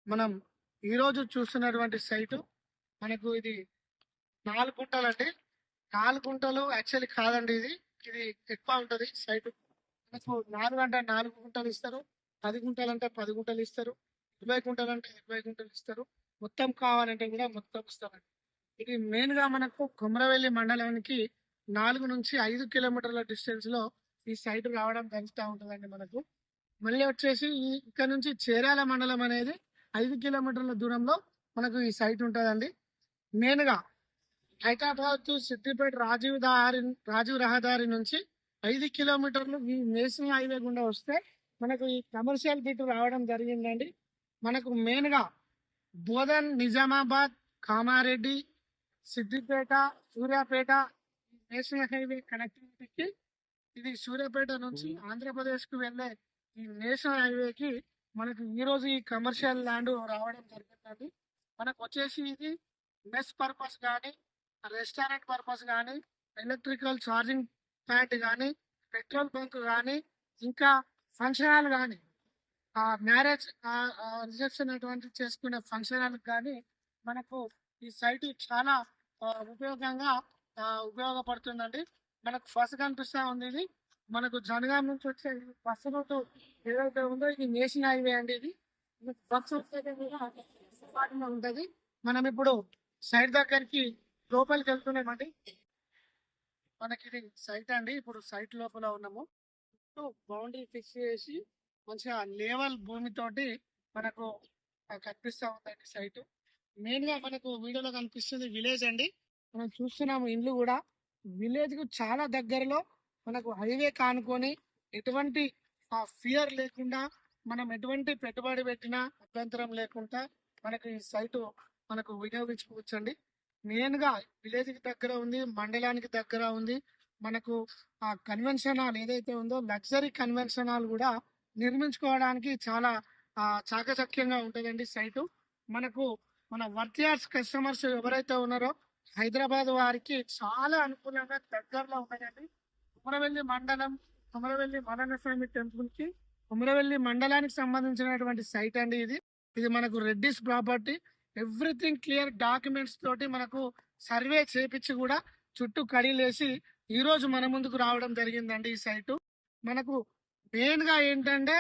మనం ఈరోజు చూస్తున్నటువంటి సైటు మనకు ఇది 4 గుంటలండి. 4 గుంటలు యాక్చువల్లీ కాదండి ఇది. ఇది ఎక్కువ ఉంటది సైటు. మనకు 4 అంటే 4 గుంటలు ఇస్తారు. 10 గుంటలంటే 10 గుంటలు ఇస్తారు. 20 గుంటలంటే 20 గుంటలు ఇస్తారు. మొత్తం కావాలంటే కూడా మొత్తం ఇస్తారండి. ఇది మెయిన్‌గా మనకు కొమరవెల్లి మండలానికి 4-5 కిలోమీటర్ల డిస్టెన్స్‌లో ఈ సైట్ రావడం జరుగుతా ఉంటదండి మనకు. మళ్ళీ వచ్చేసి ఇక్కడ నుంచి చేరాల మండలం అనేది 5 కిలోమీటర్ల దూరంలో మనకు ఈ సైట్ ఉంటదండి. మెయిన్‌గా హైదరాబాద్ టు సిద్దిపేట రాజీవ్ రహదారి నుంచి 5 కిలోమీటర్లు ఈ నేషనల్ హైవే గుండా వస్తే మనకు ఈ కమర్షియల్ బిట్ రావడం జరిగిందండి. మనకు మెయిన్‌గా బోధన్, నిజామాబాద్, కామారెడ్డి, సిద్దిపేట, సూర్యాపేట నేషనల్ హైవే కనెక్టివిటీకి ఇది సూర్యాపేట నుంచి ఆంధ్రప్రదేశ్ కు వెళ్లే ఈ నేషనల్ హైవేకి మనకు ఈ రోజు ఈ కమర్షియల్ ల్యాండ్ రావడం జరిగిందండి. మనకు వచ్చేసి ఇది మెస్ పర్పస్ కానీ, రెస్టారెంట్ పర్పస్ కానీ, ఎలక్ట్రికల్ ఛార్జింగ్ ప్లాంట్ కానీ, పెట్రోల్ బంక్ కానీ, ఇంకా ఫంక్షన్ హాల్ కానీ, మ్యారేజ్ రిసెప్షన్ అటువంటి చేసుకునే ఫంక్షన్ హాల్ కానీ మనకు ఈ సైట్ చాలా ఉపయోగంగా ఉపయోగపడుతుందండి. మనకు ఫస్ట్ కనిపిస్తా ఉంది ఇది మనకు జనగాం నుంచి వచ్చే బస్సు రూట్ ఏదైతే ఉందో ఇది నేషనల్ హైవే అండి. ఇది బస్సు ఉంటది. మనం ఇప్పుడు సైట్ దగ్గరికి లోపలికి వెళ్తున్నామండి. మనకి ఇది సైట్ అండి. ఇప్పుడు సైట్ లోపల ఉన్నాము. బౌండరీ ఫిక్స్ చేసి మంచిగా లేవల్ భూమితోటి మనకు కనిపిస్తా ఉందండి సైట్. మెయిన్ గా మనకు వీడియోలో కనిపిస్తుంది విలేజ్ అండి. మనం చూస్తున్నాము ఇండ్లు కూడా విలేజ్ కు చాలా దగ్గరలో మనకు హైవే కానుకొని ఎటువంటి ఫియర్ లేకుండా మనం ఎటువంటి పెట్టుబడి పెట్టినా అభ్యంతరం లేకుండా మనకు ఈ సైటు మనకు వినియోగించుకోవచ్చండి. మెయిన్ గా విలేజ్ కి దగ్గర ఉంది, మండలానికి దగ్గర ఉంది. మనకు ఆ కన్వెన్షన్ హాల్ ఏదైతే ఉందో లగ్జరీ కన్వెన్షన్ హాల్ కూడా నిర్మించుకోవడానికి చాలా చాకచక్యంగా ఉంటుందండి సైటు. మనకు మన వర్తియార్స్ కస్టమర్స్ ఎవరైతే ఉన్నారో హైదరాబాద్ వారికి చాలా అనుకూలంగా దగ్గరలో ఉన్నాయండి. కొమరవెల్లి మండలం, కొమరవెల్లి మల్లన్నస్వామి టెంపుల్ కి కొమరవెల్లి మండలానికి సంబంధించినటువంటి సైట్ అండి ఇది. ఇది మనకు Reddy's property. Everything clear documents తోటి మనకు సర్వే చేపించి కూడా చుట్టూ కడిలేసి ఈ రోజు మన ముందుకు రావడం జరిగిందండి ఈ సైటు. మనకు మెయిన్ గా ఏంటంటే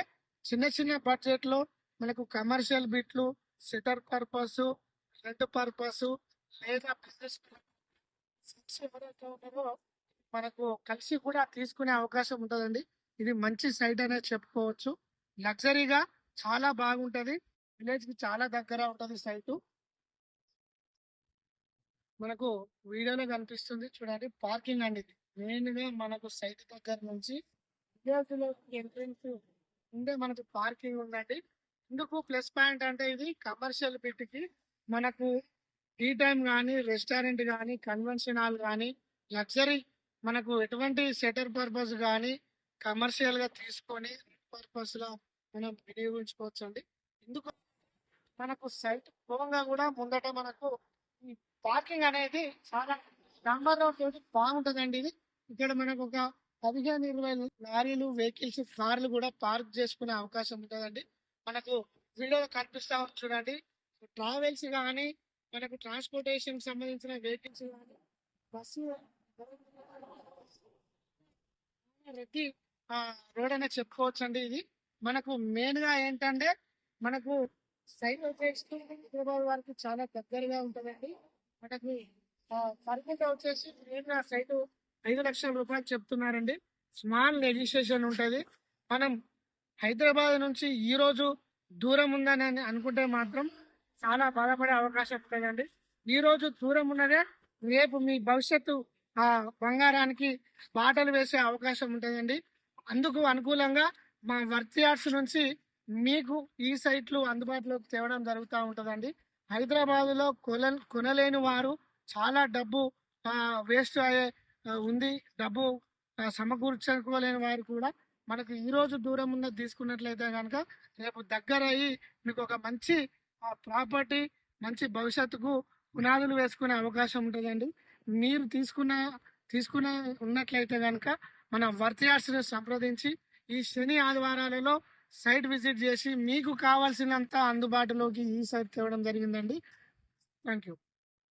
చిన్న చిన్న బడ్జెట్ లో మనకు కమర్షియల్ బిట్లు, సిటర్ పర్పస్, రెంట్ పర్పస్ లేదా బిజినెస్ ఎవరైతే ఉన్నారో మనకు కలిసి కూడా తీసుకునే అవకాశం ఉంటుందండి. ఇది మంచి సైట్ అనేది చెప్పుకోవచ్చు. లగ్జరీగా చాలా బాగుంటది. విలేజ్ కి చాలా దగ్గర ఉంటది సైటు. మనకు వీడియోలో కనిపిస్తుంది చూడండి పార్కింగ్ అండి. ఇది మెయిన్ గా మనకు సైట్ దగ్గర నుంచి ఎంట్రెన్స్ ఉండే మనకు పార్కింగ్ ఉందండి. ఎందుకు ప్లస్ పాయింట్ అంటే ఇది కమర్షియల్ బిట్ కి మనకు టీ టైం కానీ, రెస్టారెంట్ కానీ, కన్వెన్షన్ హాల్ కానీ, లగ్జరీ మనకు ఎటువంటి సెటర్ పర్పస్ కానీ కమర్షియల్ గా తీసుకొని పర్పస్ లో మనం వినియోగించుకోవచ్చు అండి. ఎందుకు మనకు సైట్ పోగా కూడా ముందట మనకు ఈ పార్కింగ్ అనేది చాలా నంబర్ తోటి బాగుంటుందండి. ఇది ఇక్కడ మనకు ఒక 15-20 లారీలు, వెహికల్స్, కార్లు కూడా పార్క్ చేసుకునే అవకాశం ఉంటుందండి. మనకు వీడియో కనిపిస్తా చూడండి. ట్రావెల్స్ కానీ, మనకు ట్రాన్స్పోర్టేషన్ సంబంధించిన వెహికల్స్ కానీ, బస్సు రెడ్డి రోడ్ అనే చెప్పుకోవచ్చు అండి. ఇది మనకు మెయిన్ గా ఏంటంటే మనకు సైట్ వచ్చేసి హైదరాబాద్ వారికి చాలా దగ్గరగా ఉంటుందండి. మనకి పర్మిట్ వచ్చేసి మెయిన్ గా సైట్ 5 లక్షల రూపాయలు చెప్తున్నారండి. స్మాల్ నెగోషియేషన్ ఉంటుంది. మనం హైదరాబాద్ నుంచి ఈ రోజు దూరం ఉందని అనుకుంటే మాత్రం చాలా బాధపడే అవకాశం ఉంటుందండి. ఈ రోజు దూరం ఉన్నదే రేపు మీ భవిష్యత్తు బంగారానికి బాటలు వేసే అవకాశం ఉంటుందండి. అందుకు అనుకూలంగా మా వర్తియార్స్ నుంచి మీకు ఈ సైట్లు అందుబాటులోకి తేవడం జరుగుతూ ఉంటుందండి. హైదరాబాద్ లో కొనలేని వారు చాలా డబ్బు వేస్ట్ అయ్యే ఉంది, డబ్బు సమకూర్చుకోలేని వారు కూడా మనకు ఈ రోజు దూరం ఉన్నది తీసుకున్నట్లయితే కనుక రేపు దగ్గర అయ్యి మీకు ఒక మంచి ప్రాపర్టీ, మంచి భవిష్యత్తుకు పునాదులు వేసుకునే అవకాశం ఉంటుందండి. మీరు తీసుకునే ఉన్నట్లయితే కనుక మన వర్తియార్స్ సంప్రదించి ఈ శని ఆదివారాలలో సైట్ విజిట్ చేసి మీకు కావాల్సినంత అందుబాటులోకి ఈ సైట్ తేవడం జరిగిందండి. Thank you.